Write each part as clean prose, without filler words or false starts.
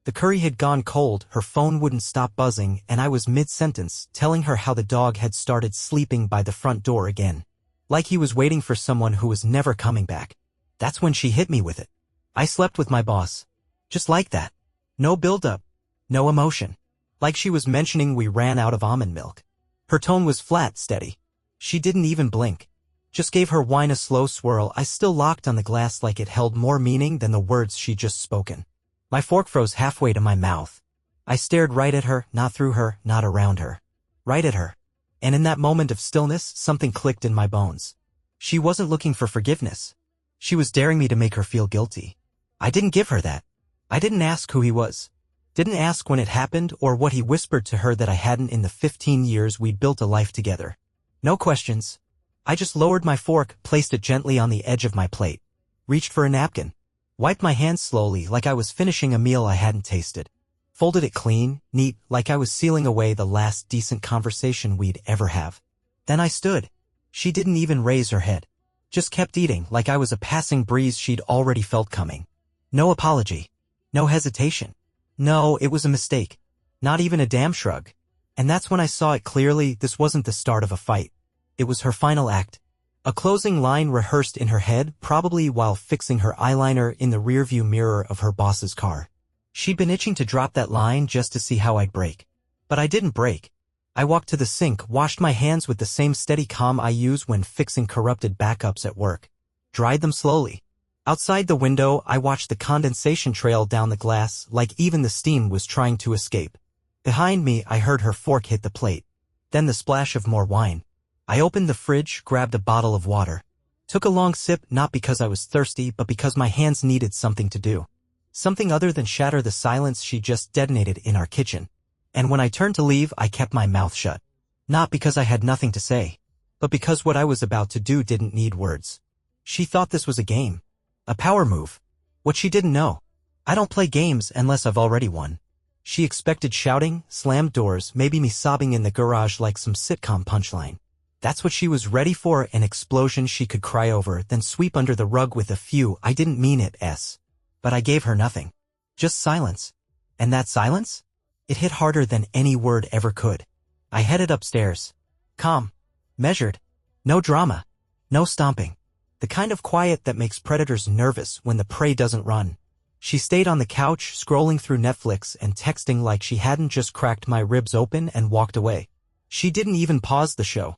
The curry had gone cold, her phone wouldn't stop buzzing, and I was mid-sentence, telling her how the dog had started sleeping by the front door again. Like he was waiting for someone who was never coming back. That's when she hit me with it. I slept with my boss. Just like that. No build-up. No emotion. Like she was mentioning we ran out of almond milk. Her tone was flat, steady. She didn't even blink. Just gave her wine a slow swirl. I still locked on the glass like it held more meaning than the words she'd just spoken. My fork froze halfway to my mouth. I stared right at her, not through her, not around her. Right at her. And in that moment of stillness, something clicked in my bones. She wasn't looking for forgiveness. She was daring me to make her feel guilty. I didn't give her that. I didn't ask who he was. Didn't ask when it happened or what he whispered to her that I hadn't in the 15 years we'd built a life together. No questions. I just lowered my fork, placed it gently on the edge of my plate. Reached for a napkin. Wiped my hands slowly like I was finishing a meal I hadn't tasted. Folded it clean, neat, like I was sealing away the last decent conversation we'd ever have. Then I stood. She didn't even raise her head. Just kept eating like I was a passing breeze she'd already felt coming. No apology. No hesitation. No, it was a mistake. Not even a damn shrug. And that's when I saw it clearly. This wasn't the start of a fight. It was her final act. A closing line rehearsed in her head, probably while fixing her eyeliner in the rearview mirror of her boss's car. She'd been itching to drop that line just to see how I'd break. But I didn't break. I walked to the sink, washed my hands with the same steady calm I use when fixing corrupted backups at work. Dried them slowly. Outside the window, I watched the condensation trail down the glass, like even the steam was trying to escape. Behind me, I heard her fork hit the plate. Then the splash of more wine. I opened the fridge, grabbed a bottle of water. Took a long sip, not because I was thirsty, but because my hands needed something to do. Something other than shatter the silence she just detonated in our kitchen. And when I turned to leave, I kept my mouth shut. Not because I had nothing to say, but because what I was about to do didn't need words. She thought this was a game. A power move. What she didn't know. I don't play games unless I've already won. She expected shouting, slammed doors, maybe me sobbing in the garage like some sitcom punchline. That's what she was ready for, an explosion she could cry over, then sweep under the rug with a few I didn't mean it s. But I gave her nothing. Just silence. And that silence? It hit harder than any word ever could. I headed upstairs. Calm. Measured. No drama. No stomping. The kind of quiet that makes predators nervous when the prey doesn't run. She stayed on the couch, scrolling through Netflix and texting like she hadn't just cracked my ribs open and walked away. She didn't even pause the show.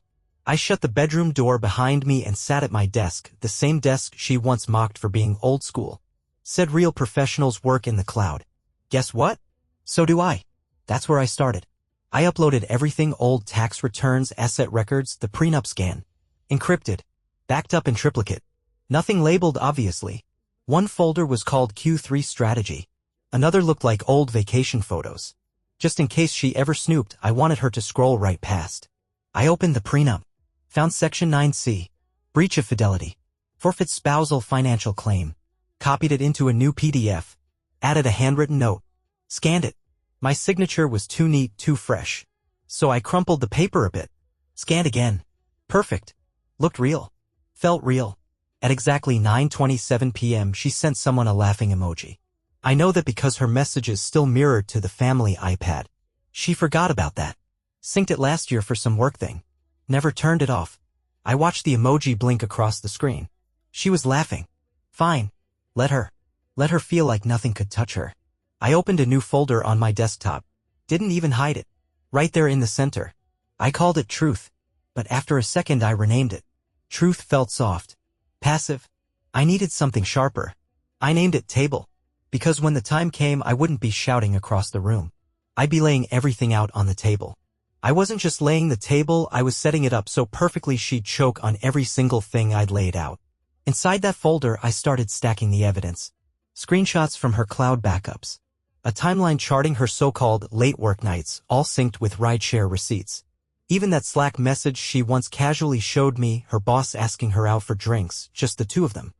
I shut the bedroom door behind me and sat at my desk, the same desk she once mocked for being old school. Said real professionals work in the cloud. Guess what? So do I. That's where I started. I uploaded everything: old tax returns, asset records, the prenup scan. Encrypted. Backed up in triplicate. Nothing labeled, obviously. One folder was called Q3 Strategy. Another looked like old vacation photos. Just in case she ever snooped, I wanted her to scroll right past. I opened the prenup. Found Section 9C. Breach of fidelity. Forfeit spousal financial claim. Copied it into a new PDF. Added a handwritten note. Scanned it. My signature was too neat, too fresh. So I crumpled the paper a bit. Scanned again. Perfect. Looked real. Felt real. At exactly 9:27 p.m. she sent someone a laughing emoji. I know that because her messages still mirrored to the family iPad. She forgot about that. Synced it last year for some work thing. Never turned it off. I watched the emoji blink across the screen. She was laughing. Fine. Let her. Let her feel like nothing could touch her. I opened a new folder on my desktop. Didn't even hide it. Right there in the center. I called it Truth. But after a second I renamed it. Truth felt soft. Passive. I needed something sharper. I named it Table. Because when the time came I wouldn't be shouting across the room. I'd be laying everything out on the table. I wasn't just laying the table, I was setting it up so perfectly she'd choke on every single thing I'd laid out. Inside that folder, I started stacking the evidence. Screenshots from her cloud backups. A timeline charting her so-called late work nights, all synced with rideshare receipts. Even that Slack message she once casually showed me, her boss asking her out for drinks, just the two of them.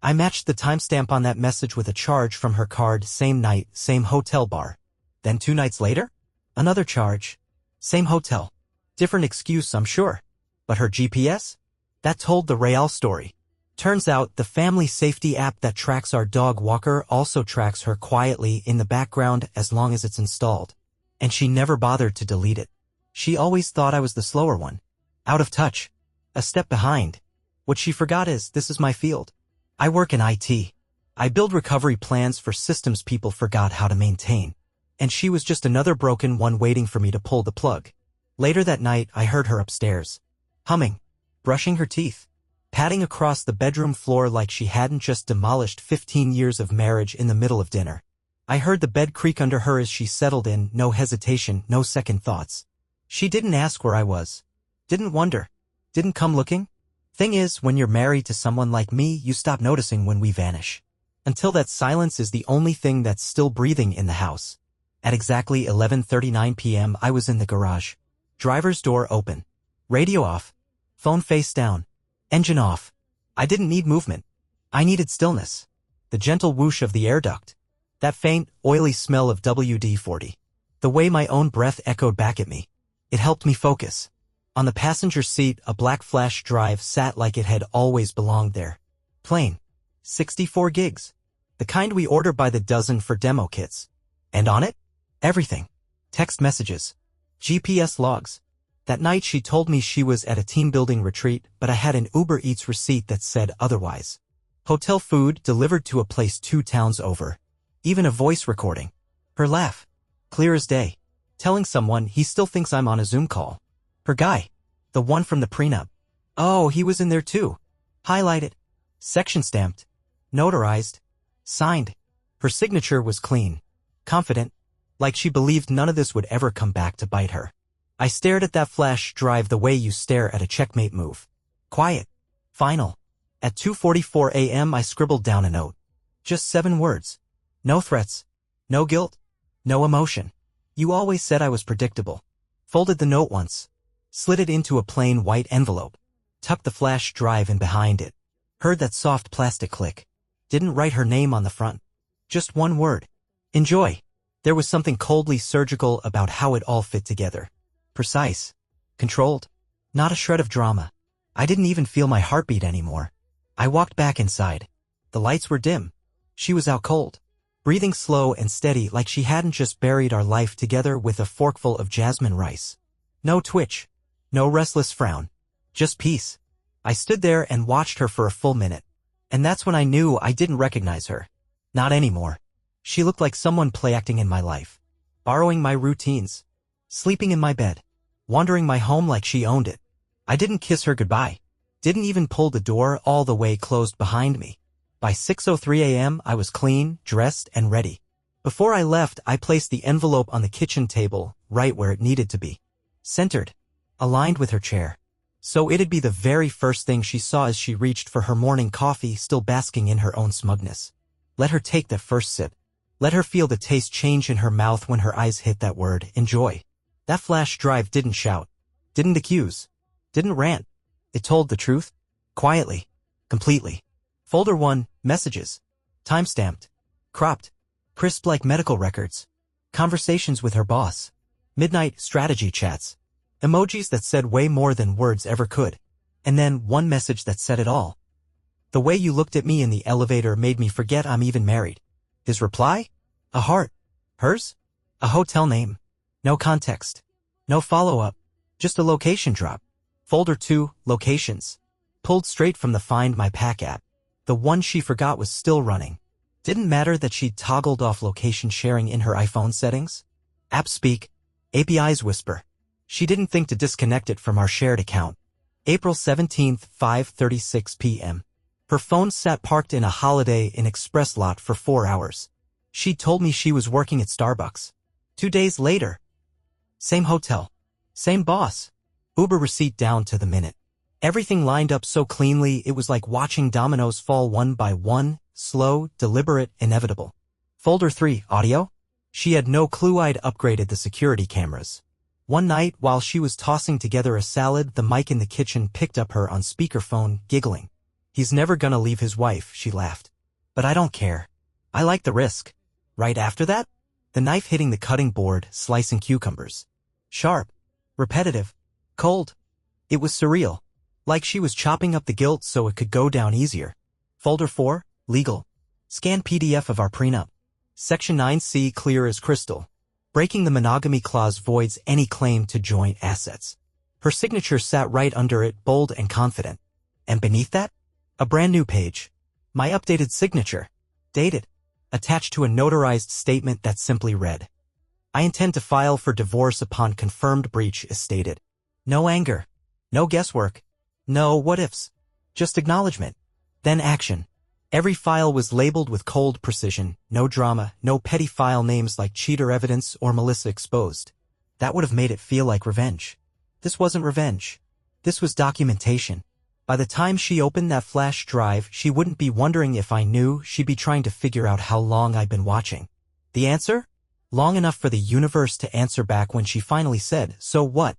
I matched the timestamp on that message with a charge from her card, same night, same hotel bar. Then 2 nights later? Another charge. Same hotel. Different excuse, I'm sure. But her GPS? That told the real story. Turns out the family safety app that tracks our dog Walker also tracks her quietly in the background as long as it's installed. And she never bothered to delete it. She always thought I was the slower one. Out of touch. A step behind. What she forgot is, this is my field. I work in IT. I build recovery plans for systems people forgot how to maintain. And she was just another broken one waiting for me to pull the plug. Later that night, I heard her upstairs. Humming. Brushing her teeth. Patting across the bedroom floor like she hadn't just demolished 15 years of marriage in the middle of dinner. I heard the bed creak under her as she settled in, no hesitation, no second thoughts. She didn't ask where I was. Didn't wonder. Didn't come looking. Thing is, when you're married to someone like me, you stop noticing when we vanish. Until that silence is the only thing that's still breathing in the house. At exactly 11:39 p.m. I was in the garage. Driver's door open. Radio off. Phone face down. Engine off. I didn't need movement. I needed stillness. The gentle whoosh of the air duct. That faint, oily smell of WD-40. The way my own breath echoed back at me. It helped me focus. On the passenger seat, a black flash drive sat like it had always belonged there. Plain. 64 gigs. The kind we order by the dozen for demo kits. And on it? Everything. Text messages. GPS logs. That night she told me she was at a team-building retreat, but I had an Uber Eats receipt that said otherwise. Hotel food delivered to a place 2 towns over. Even a voice recording. Her laugh. Clear as day. Telling someone he still thinks I'm on a Zoom call. Her guy. The one from the prenup. Oh, he was in there too. Highlighted. Section stamped. Notarized. Signed. Her signature was clean. Confident. Like she believed none of this would ever come back to bite her. I stared at that flash drive the way you stare at a checkmate move. Quiet. Final. At 2:44 a.m. I scribbled down a note. Just 7 words. No threats. No guilt. No emotion. You always said I was predictable. Folded the note once. Slid it into a plain white envelope. Tucked the flash drive in behind it. Heard that soft plastic click. Didn't write her name on the front. Just one word. Enjoy. There was something coldly surgical about how it all fit together. Precise. Controlled. Not a shred of drama. I didn't even feel my heartbeat anymore. I walked back inside. The lights were dim. She was out cold. Breathing slow and steady like she hadn't just buried our life together with a forkful of jasmine rice. No twitch. No restless frown. Just peace. I stood there and watched her for a full minute. And that's when I knew I didn't recognize her. Not anymore. She looked like someone play-acting in my life. Borrowing my routines. Sleeping in my bed. Wandering my home like she owned it. I didn't kiss her goodbye. Didn't even pull the door all the way closed behind me. By 6:03 a.m. I was clean, dressed, and ready. Before I left, I placed the envelope on the kitchen table, right where it needed to be. Centered. Aligned with her chair. So it'd be the very first thing she saw as she reached for her morning coffee, still basking in her own smugness. Let her take that first sip. Let her feel the taste change in her mouth when her eyes hit that word, enjoy. That flash drive didn't shout. Didn't accuse. Didn't rant. It told the truth. Quietly. Completely. Folder 1, messages. Timestamped. Cropped. Crisp like medical records. Conversations with her boss. Midnight strategy chats. Emojis that said way more than words ever could. And then one message that said it all. The way you looked at me in the elevator made me forget I'm even married. His reply? A heart. Hers? A hotel name. No context. No follow-up. Just a location drop. Folder 2, locations. Pulled straight from the Find My Pack app. The one she forgot was still running. Didn't matter that she'd toggled off location sharing in her iPhone settings. Apps speak. APIs whisper. She didn't think to disconnect it from our shared account. April 17th, 5:36 p.m. Her phone sat parked in a Holiday Inn Express lot for 4 hours. She told me she was working at Starbucks. 2 days later. Same hotel. Same boss. Uber receipt down to the minute. Everything lined up so cleanly it was like watching dominoes fall one by one, slow, deliberate, inevitable. Folder 3, audio? She had no clue I'd upgraded the security cameras. One night, while she was tossing together a salad, the mic in the kitchen picked up her on speakerphone, giggling. He's never gonna leave his wife, she laughed. But I don't care. I like the risk. Right after that? The knife hitting the cutting board, slicing cucumbers. Sharp. Repetitive. Cold. It was surreal. Like she was chopping up the guilt so it could go down easier. Folder 4, Legal. Scan PDF of our prenup. Section 9C clear as crystal. Breaking the monogamy clause voids any claim to joint assets. Her signature sat right under it, bold and confident. And beneath that? A brand new page. My updated signature. Dated. Attached to a notarized statement that simply read, I intend to file for divorce upon confirmed breach as stated. No anger. No guesswork. No what-ifs. Just acknowledgement. Then action. Every file was labeled with cold precision, no drama, no petty file names like cheater evidence or Melissa exposed. That would have made it feel like revenge. This wasn't revenge. This was documentation. By the time she opened that flash drive, she wouldn't be wondering if I knew, she'd be trying to figure out how long I'd been watching. The answer? Long enough for the universe to answer back when she finally said, so what?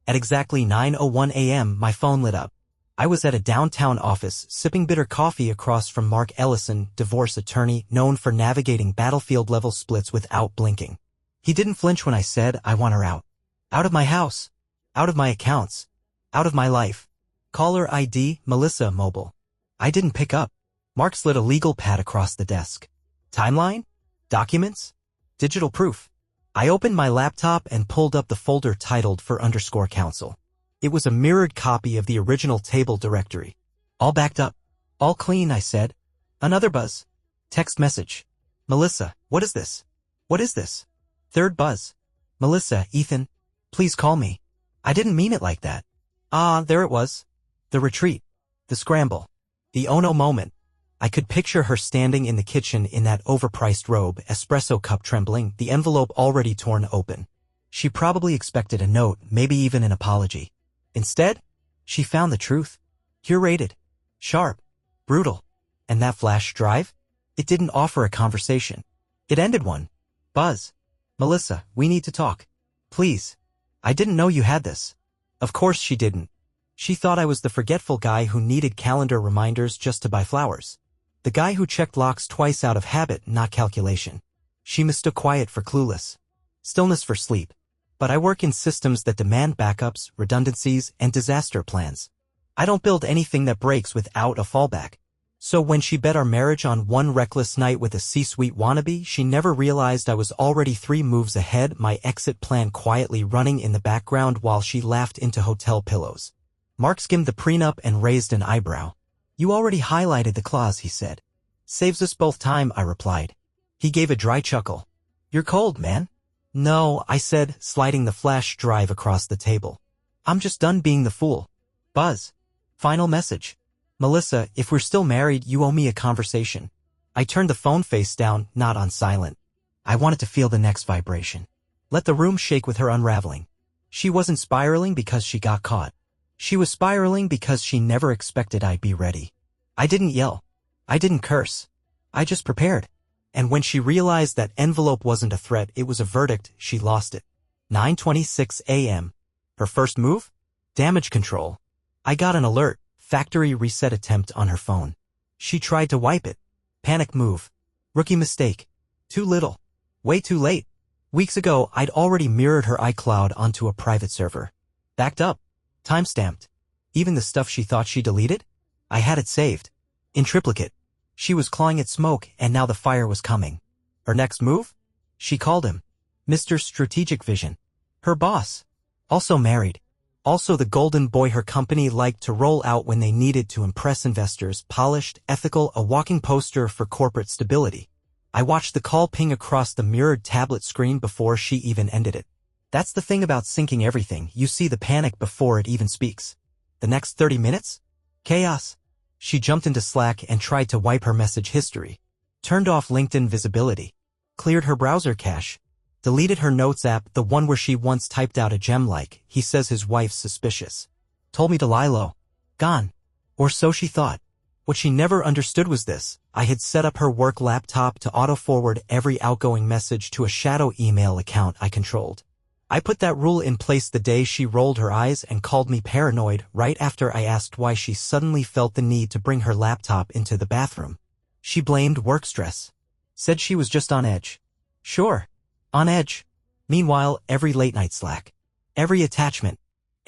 At exactly 9:01 a.m., my phone lit up. I was at a downtown office, sipping bitter coffee across from Mark Ellison, divorce attorney, known for navigating battlefield-level splits without blinking. He didn't flinch when I said, I want her out. Out of my house. Out of my accounts. Out of my life. Caller ID, Melissa Mobile. I didn't pick up. Mark slid a legal pad across the desk. Timeline? Documents? Digital proof. I opened my laptop and pulled up the folder titled for _counsel. It was a mirrored copy of the original table directory. All backed up. All clean, I said. Another buzz. Text message. Melissa, what is this? What is this? Third buzz. Melissa, Ethan, please call me. I didn't mean it like that. Ah, there it was. The retreat. The scramble. The oh no moment. I could picture her standing in the kitchen in that overpriced robe, espresso cup trembling, the envelope already torn open. She probably expected a note, maybe even an apology. Instead, she found the truth. Curated. Sharp. Brutal. And that flash drive? It didn't offer a conversation. It ended one. Buzz. Melissa, we need to talk. Please. I didn't know you had this. Of course she didn't. She thought I was the forgetful guy who needed calendar reminders just to buy flowers. The guy who checked locks twice out of habit, not calculation. She mistook quiet for clueless. Stillness for sleep. But I work in systems that demand backups, redundancies, and disaster plans. I don't build anything that breaks without a fallback. So when she bet our marriage on one reckless night with a C-suite wannabe, she never realized I was already 3 moves ahead, my exit plan quietly running in the background while she laughed into hotel pillows. Mark skimmed the prenup and raised an eyebrow. You already highlighted the clause, he said. Saves us both time, I replied. He gave a dry chuckle. You're cold, man. No, I said, sliding the flash drive across the table. I'm just done being the fool. Buzz. Final message. Melissa, if we're still married, you owe me a conversation. I turned the phone face down, not on silent. I wanted to feel the next vibration. Let the room shake with her unraveling. She wasn't spiraling because she got caught. She was spiraling because she never expected I'd be ready. I didn't yell. I didn't curse. I just prepared. And when she realized that envelope wasn't a threat, it was a verdict, she lost it. 9:26 a.m. Her first move? Damage control. I got an alert, factory reset attempt on her phone. She tried to wipe it. Panic move. Rookie mistake. Too little. Way too late. Weeks ago, I'd already mirrored her iCloud onto a private server. Backed up. Timestamped. Even the stuff she thought she deleted? I had it saved. In triplicate. She was clawing at smoke, and now the fire was coming. Her next move? She called him Mr. Strategic Vision. Her boss. Also married. Also the golden boy her company liked to roll out when they needed to impress investors, polished, ethical, a walking poster for corporate stability. I watched the call ping across the mirrored tablet screen before she even ended it. That's the thing about syncing everything, you see the panic before it even speaks. The next 30 minutes? Chaos. She jumped into Slack and tried to wipe her message history. Turned off LinkedIn visibility. Cleared her browser cache. Deleted her notes app, the one where she once typed out a gem like, he says his wife's suspicious. Told me to lie low. Gone. Or so she thought. What she never understood was this. I had set up her work laptop to auto-forward every outgoing message to a shadow email account I controlled. I put that rule in place the day she rolled her eyes and called me paranoid right after I asked why she suddenly felt the need to bring her laptop into the bathroom. She blamed work stress. Said she was just on edge. Sure. On edge. Meanwhile, every late-night Slack. Every attachment.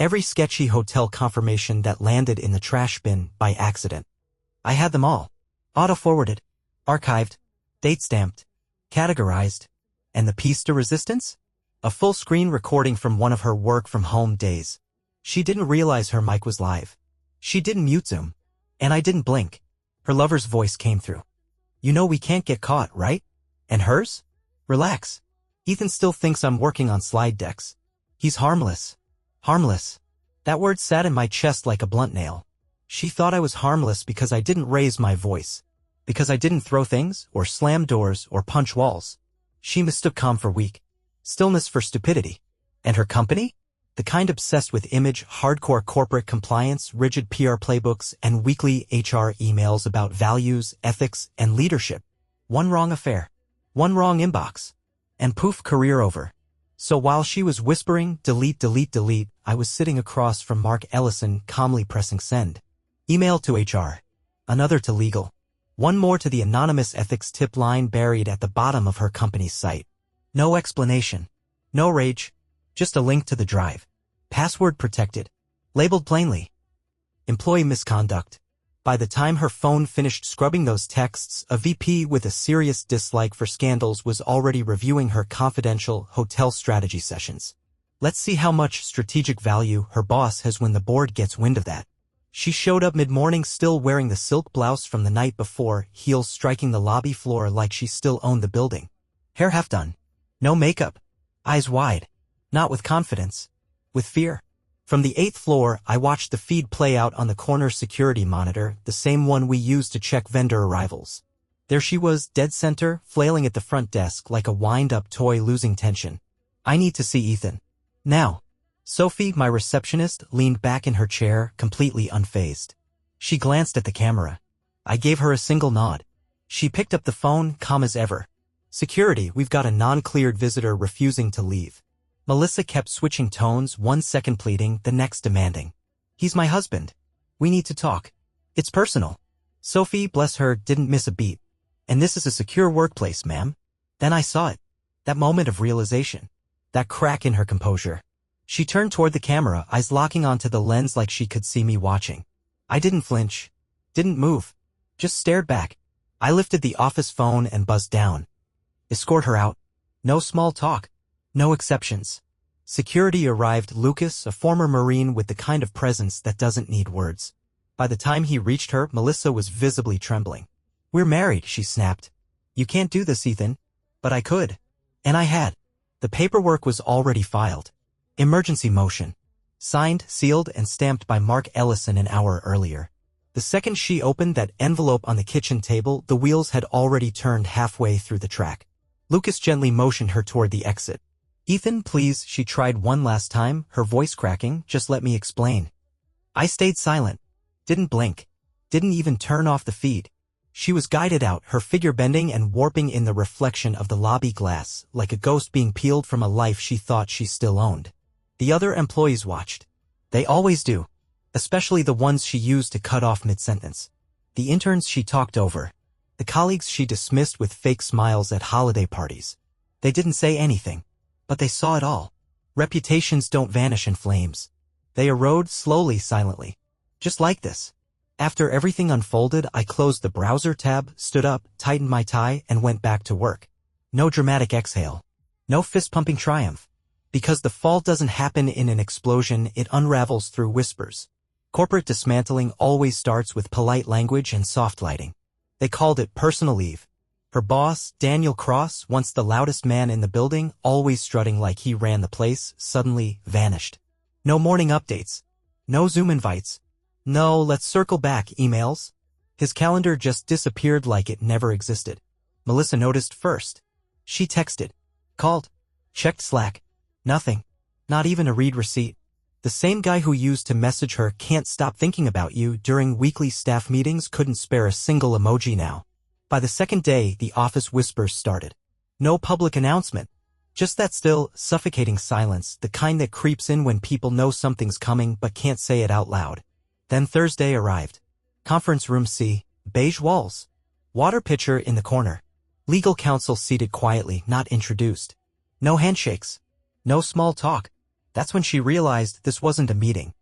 Every sketchy hotel confirmation that landed in the trash bin by accident. I had them all. Auto-forwarded, archived, date-stamped, categorized. And the piece de resistance? A full-screen recording from one of her work-from-home days. She didn't realize her mic was live. She didn't mute Zoom. And I didn't blink. Her lover's voice came through. You know we can't get caught, right? And hers? Relax. Ethan still thinks I'm working on slide decks. He's harmless. Harmless. That word sat in my chest like a blunt nail. She thought I was harmless because I didn't raise my voice. Because I didn't throw things, or slam doors, or punch walls. She mistook calm for weak. Stillness for stupidity. And her company? The kind obsessed with image, hardcore corporate compliance, rigid PR playbooks, and weekly HR emails about values, ethics, and leadership. One wrong affair. One wrong inbox. And poof, career over. So while she was whispering, delete, delete, delete, I was sitting across from Mark Ellison, calmly pressing send. Email to HR. Another to legal. One more to the anonymous ethics tip line buried at the bottom of her company's site. No explanation. No rage. Just a link to the drive. Password protected. Labeled plainly. Employee misconduct. By the time her phone finished scrubbing those texts, a VP with a serious dislike for scandals was already reviewing her confidential hotel strategy sessions. Let's see how much strategic value her boss has when the board gets wind of that. She showed up mid-morning still wearing the silk blouse from the night before, heels striking the lobby floor like she still owned the building. Hair half done. No makeup. Eyes wide. Not with confidence. With fear. From the 8th floor, I watched the feed play out on the corner security monitor, the same one we used to check vendor arrivals. There she was, dead center, flailing at the front desk like a wind-up toy losing tension. I need to see Ethan. Now. Sophie, my receptionist, leaned back in her chair, completely unfazed. She glanced at the camera. I gave her a single nod. She picked up the phone, calm as ever. Security, we've got a non-cleared visitor refusing to leave. Melissa kept switching tones, 1 second pleading, the next demanding. He's my husband. We need to talk. It's personal. Sophie, bless her, didn't miss a beat. And this is a secure workplace, ma'am. Then I saw it. That moment of realization. That crack in her composure. She turned toward the camera, eyes locking onto the lens like she could see me watching. I didn't flinch. Didn't move. Just stared back. I lifted the office phone and buzzed down. Escort her out. No small talk. No exceptions. Security arrived. Lucas, a former Marine with the kind of presence that doesn't need words. By the time he reached her, Melissa was visibly trembling. We're married, she snapped. You can't do this, Ethan. But I could. And I had. The paperwork was already filed. Emergency motion. Signed, sealed, and stamped by Mark Ellison an hour earlier. The second she opened that envelope on the kitchen table, the wheels had already turned halfway through the track. Lucas gently motioned her toward the exit. Ethan, please, she tried one last time, her voice cracking, just let me explain. I stayed silent. Didn't blink. Didn't even turn off the feed. She was guided out, her figure bending and warping in the reflection of the lobby glass, like a ghost being peeled from a life she thought she still owned. The other employees watched. They always do. Especially the ones she used to cut off mid-sentence. The interns she talked over. The colleagues she dismissed with fake smiles at holiday parties. They didn't say anything. But they saw it all. Reputations don't vanish in flames. They erode slowly, silently. Just like this. After everything unfolded, I closed the browser tab, stood up, tightened my tie, and went back to work. No dramatic exhale. No fist-pumping triumph. Because the fall doesn't happen in an explosion, it unravels through whispers. Corporate dismantling always starts with polite language and soft lighting. They called it personal leave. Her boss, Daniel Cross, once the loudest man in the building, always strutting like he ran the place, suddenly vanished. No morning updates. No Zoom invites. No let's circle back emails. His calendar just disappeared like it never existed. Melissa noticed first. She texted. Called. Checked Slack. Nothing. Not even a read receipt. The same guy who used to message her can't stop thinking about you during weekly staff meetings couldn't spare a single emoji now. By the second day, the office whispers started. No public announcement. Just that still, suffocating silence, the kind that creeps in when people know something's coming but can't say it out loud. Then Thursday arrived. Conference room C, beige walls. Water pitcher in the corner. Legal counsel seated quietly, not introduced. No handshakes. No small talk. That's when she realized this wasn't a meeting.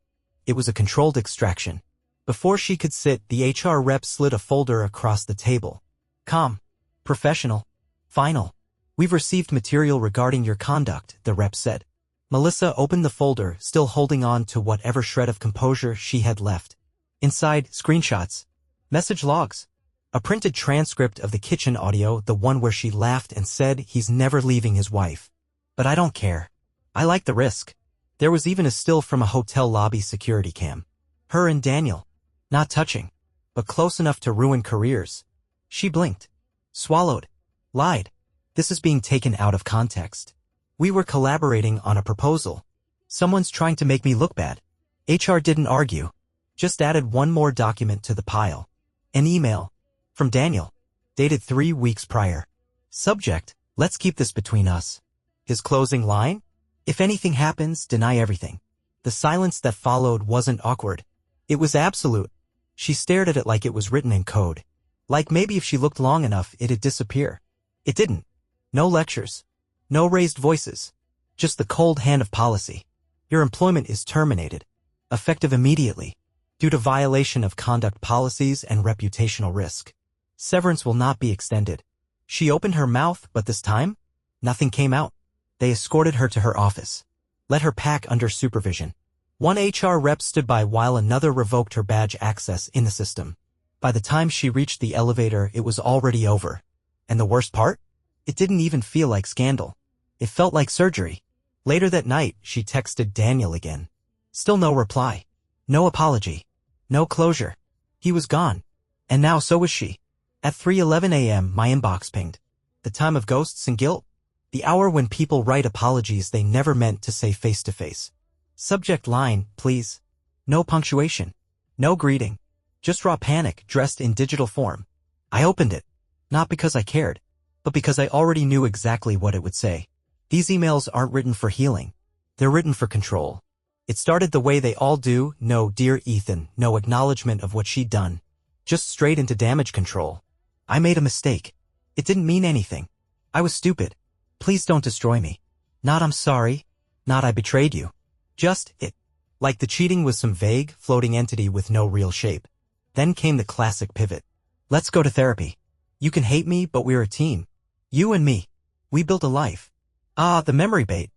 It was a controlled extraction. Before she could sit, the HR rep slid a folder across the table. Calm. Professional. Final. We've received material regarding your conduct, the rep said. Melissa opened the folder, still holding on to whatever shred of composure she had left. Inside, screenshots. Message logs. A printed transcript of the kitchen audio, the one where she laughed and said he's never leaving his wife. But I don't care. I like the risk. There was even a still from a hotel lobby security cam. Her and Daniel. Not touching, but close enough to ruin careers. She blinked. Swallowed. Lied. This is being taken out of context. We were collaborating on a proposal. Someone's trying to make me look bad. HR didn't argue. Just added one more document to the pile. An email. From Daniel. Dated 3 weeks prior. Subject, let's keep this between us. His closing line? If anything happens, deny everything. The silence that followed wasn't awkward. It was absolute. She stared at it like it was written in code. Like maybe if she looked long enough, it'd disappear. It didn't. No lectures. No raised voices. Just the cold hand of policy. Your employment is terminated. Effective immediately. Due to violation of conduct policies and reputational risk. Severance will not be extended. She opened her mouth, but this time, nothing came out. They escorted her to her office. Let her pack under supervision. One HR rep stood by while another revoked her badge access in the system. By the time she reached the elevator, it was already over. And the worst part? It didn't even feel like scandal. It felt like surgery. Later that night, she texted Daniel again. Still no reply. No apology. No closure. He was gone. And now so was she. At 3:11 a.m., my inbox pinged. The time of ghosts and guilt. The hour when people write apologies they never meant to say face-to-face. Subject line, please. No punctuation. No greeting. Just raw panic dressed in digital form. I opened it. Not because I cared, but because I already knew exactly what it would say. These emails aren't written for healing. They're written for control. It started the way they all do. No dear Ethan, no acknowledgement of what she'd done. Just straight into damage control. I made a mistake. It didn't mean anything. I was stupid. Please don't destroy me. Not I'm sorry. Not I betrayed you. Just it. Like the cheating was some vague, floating entity with no real shape. Then came the classic pivot. Let's go to therapy. You can hate me, but we're a team. You and me. We built a life. Ah, the memory bait.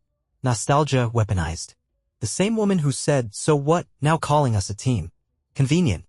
Nostalgia weaponized. The same woman who said, so what, now calling us a team. Convenient.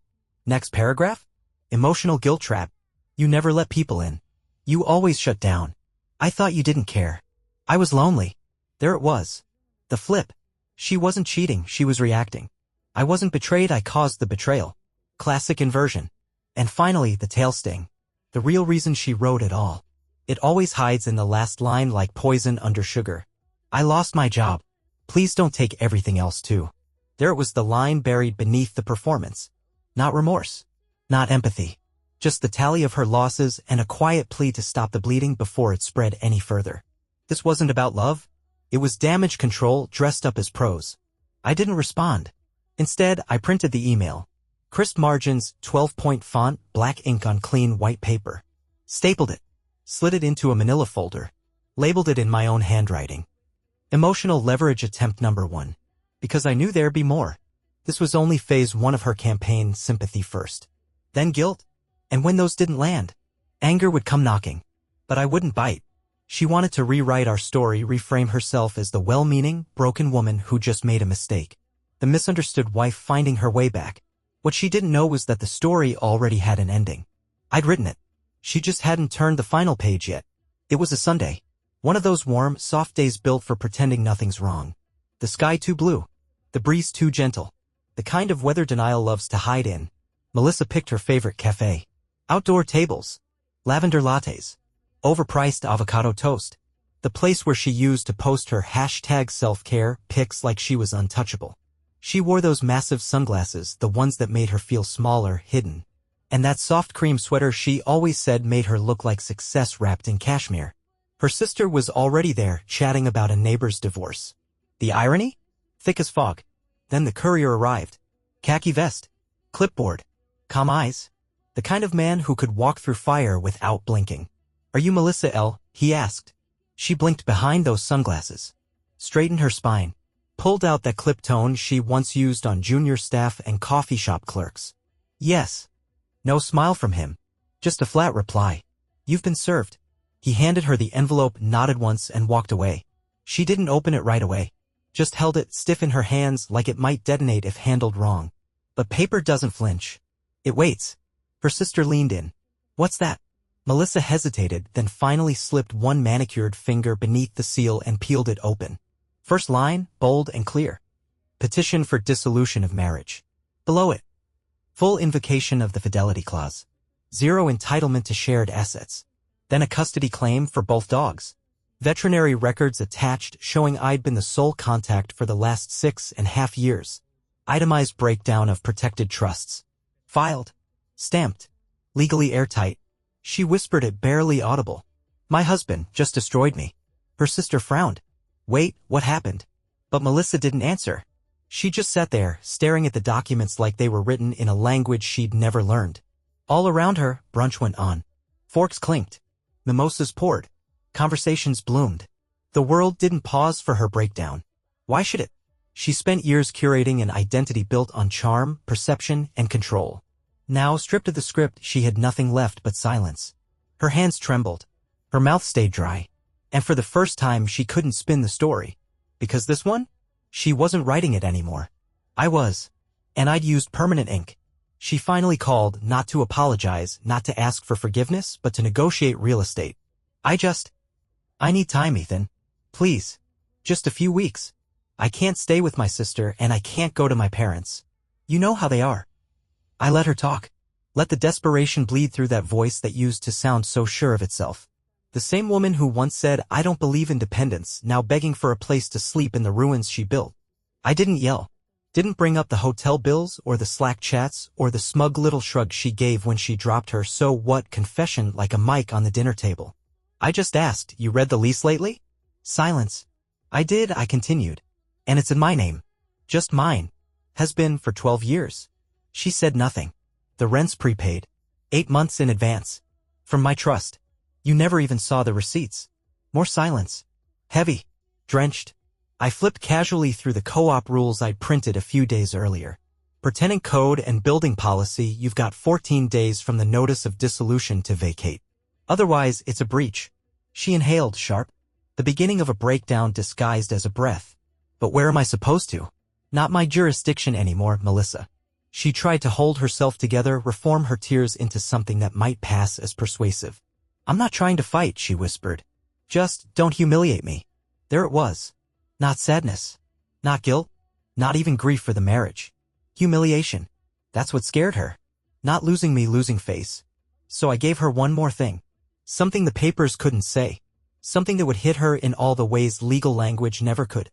Next paragraph? Emotional guilt trap. You never let people in. You always shut down. I thought you didn't care. I was lonely. There it was. The flip. She wasn't cheating, she was reacting. I wasn't betrayed, I caused the betrayal. Classic inversion. And finally, the tail sting. The real reason she wrote it all. It always hides in the last line like poison under sugar. I lost my job. Please don't take everything else too. There it was, the line buried beneath the performance. Not remorse. Not empathy. Just the tally of her losses and a quiet plea to stop the bleeding before it spread any further. This wasn't about love. It was damage control dressed up as prose. I didn't respond. Instead, I printed the email. Crisp margins, 12-point font, black ink on clean white paper. Stapled it. Slid it into a manila folder. Labeled it in my own handwriting. Emotional leverage attempt number 1. Because I knew there'd be more. This was only phase 1 of her campaign, sympathy first. Then guilt. And when those didn't land, anger would come knocking. But I wouldn't bite. She wanted to rewrite our story, reframe herself as the well-meaning, broken woman who just made a mistake. The misunderstood wife finding her way back. What she didn't know was that the story already had an ending. I'd written it. She just hadn't turned the final page yet. It was a Sunday. One of those warm, soft days built for pretending nothing's wrong. The sky too blue. The breeze too gentle. The kind of weather denial loves to hide in. Melissa picked her favorite cafe. Outdoor tables. Lavender lattes. Overpriced avocado toast. The place where she used to post her #self-care pics like she was untouchable. She wore those massive sunglasses, the ones that made her feel smaller, hidden. And that soft cream sweater she always said made her look like success wrapped in cashmere. Her sister was already there, chatting about a neighbor's divorce. The irony? Thick as fog. Then the courier arrived. Khaki vest. Clipboard. Calm eyes. The kind of man who could walk through fire without blinking. Are you Melissa L? He asked. She blinked behind those sunglasses. Straightened her spine. Pulled out that clip tone she once used on junior staff and coffee shop clerks. Yes. No smile from him. Just a flat reply. You've been served. He handed her the envelope, nodded once, and walked away. She didn't open it right away. Just held it stiff in her hands like it might detonate if handled wrong. But paper doesn't flinch. It waits. Her sister leaned in. What's that? Melissa hesitated, then finally slipped one manicured finger beneath the seal and peeled it open. First line, bold and clear. Petition for dissolution of marriage. Below it, full invocation of the fidelity clause. 0 entitlement to shared assets. Then a custody claim for both dogs. Veterinary records attached showing I'd been the sole contact for the last 6.5 years. Itemized breakdown of protected trusts. Filed. Stamped. Legally airtight. She whispered it barely audible. My husband just destroyed me. Her sister frowned. Wait, what happened? But Melissa didn't answer. She just sat there, staring at the documents like they were written in a language she'd never learned. All around her, brunch went on. Forks clinked. Mimosas poured. Conversations bloomed. The world didn't pause for her breakdown. Why should it? She spent years curating an identity built on charm, perception, and control. Now, stripped of the script, she had nothing left but silence. Her hands trembled. Her mouth stayed dry. And for the first time, she couldn't spin the story. Because this one? She wasn't writing it anymore. I was. And I'd used permanent ink. She finally called, not to apologize, not to ask for forgiveness, but to negotiate real estate. I need time, Ethan. Please. Just a few weeks. I can't stay with my sister, and I can't go to my parents. You know how they are. I let her talk. Let the desperation bleed through that voice that used to sound so sure of itself. The same woman who once said, I don't believe in dependence, now begging for a place to sleep in the ruins she built. I didn't yell. Didn't bring up the hotel bills, or the Slack chats, or the smug little shrug she gave when she dropped her so what confession like a mic on the dinner table. I just asked, you read the lease lately? Silence. I did, I continued. And it's in my name. Just mine. Has been for 12 years. She said nothing. The rent's prepaid. 8 months in advance. From my trust. You never even saw the receipts. More silence. Heavy. Drenched. I flipped casually through the co-op rules I'd printed a few days earlier. Per tenant code and building policy, you've got 14 days from the notice of dissolution to vacate. Otherwise, it's a breach. She inhaled sharp. The beginning of a breakdown disguised as a breath. But where am I supposed to? Not my jurisdiction anymore, Melissa. She tried to hold herself together, reform her tears into something that might pass as persuasive. I'm not trying to fight, she whispered. Just don't humiliate me. There it was. Not sadness. Not guilt. Not even grief for the marriage. Humiliation. That's what scared her. Not losing me, losing face. So I gave her one more thing. Something the papers couldn't say. Something that would hit her in all the ways legal language never could.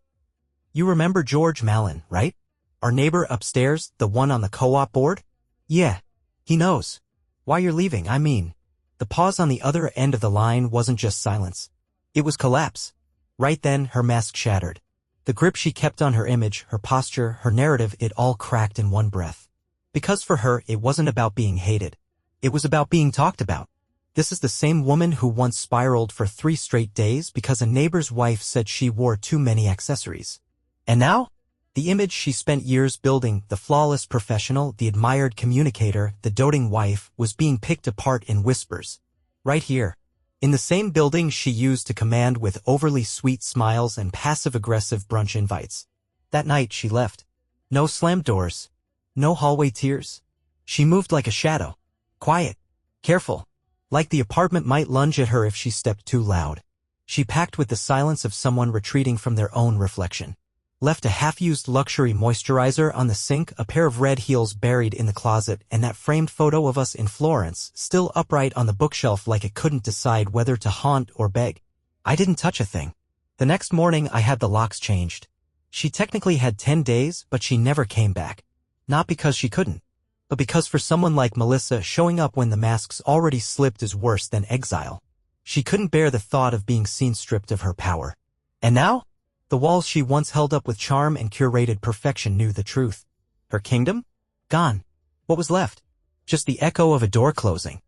You remember George Mallon, right? Our neighbor upstairs, the one on the co-op board? Yeah. He knows. Why you're leaving, I mean. The pause on the other end of the line wasn't just silence. It was collapse. Right then, her mask shattered. The grip she kept on her image, her posture, her narrative, it all cracked in one breath. Because for her, it wasn't about being hated. It was about being talked about. This is the same woman who once spiraled for 3 straight days because a neighbor's wife said she wore too many accessories. And now? The image she spent years building, the flawless professional, the admired communicator, the doting wife, was being picked apart in whispers. Right here. In the same building she used to command with overly sweet smiles and passive-aggressive brunch invites. That night she left. No slammed doors. No hallway tears. She moved like a shadow. Quiet. Careful. Like the apartment might lunge at her if she stepped too loud. She packed with the silence of someone retreating from their own reflection. Left a half-used luxury moisturizer on the sink, a pair of red heels buried in the closet, and that framed photo of us in Florence, still upright on the bookshelf like it couldn't decide whether to haunt or beg. I didn't touch a thing. The next morning I had the locks changed. She technically had 10 days, but she never came back. Not because she couldn't, but because for someone like Melissa, showing up when the mask's already slipped is worse than exile. She couldn't bear the thought of being seen stripped of her power. And now? The walls she once held up with charm and curated perfection knew the truth. Her kingdom? Gone. What was left? Just the echo of a door closing.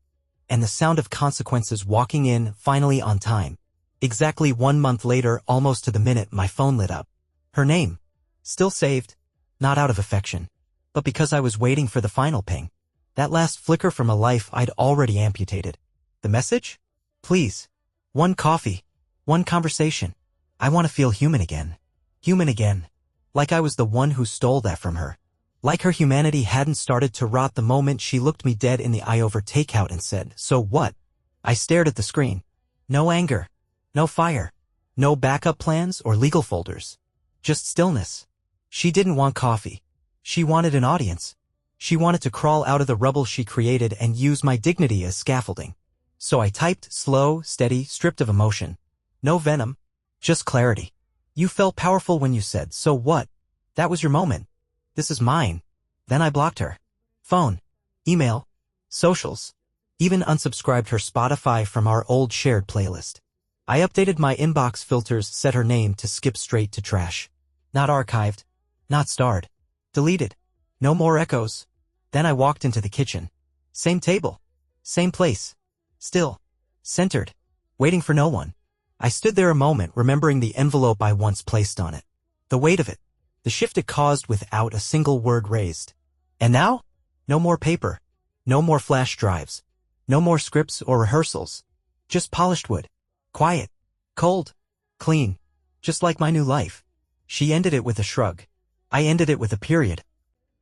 And the sound of consequences walking in, finally on time. Exactly 1 month later, almost to the minute, my phone lit up. Her name. Still saved. Not out of affection, but because I was waiting for the final ping. That last flicker from a life I'd already amputated. The message? Please. One coffee. One conversation. I want to feel human again. Human again. Like I was the one who stole that from her. Like her humanity hadn't started to rot the moment she looked me dead in the eye over takeout and said, "So what?" I stared at the screen. No anger. No fire. No backup plans or legal folders. Just stillness. She didn't want coffee. She wanted an audience. She wanted to crawl out of the rubble she created and use my dignity as scaffolding. So I typed, slow, steady, stripped of emotion. No venom. Just clarity. You felt powerful when you said, "So what?" That was your moment. This is mine. Then I blocked her. Phone. Email. Socials. Even unsubscribed her Spotify from our old shared playlist. I updated my inbox filters, set her name to skip straight to trash. Not archived. Not starred. Deleted. No more echoes. Then I walked into the kitchen. Same table. Same place. Still. Centered. Waiting for no one. I stood there a moment, remembering the envelope I once placed on it. The weight of it. The shift it caused without a single word raised. And now? No more paper. No more flash drives. No more scripts or rehearsals. Just polished wood. Quiet. Cold. Clean. Just like my new life. She ended it with a shrug. I ended it with a period.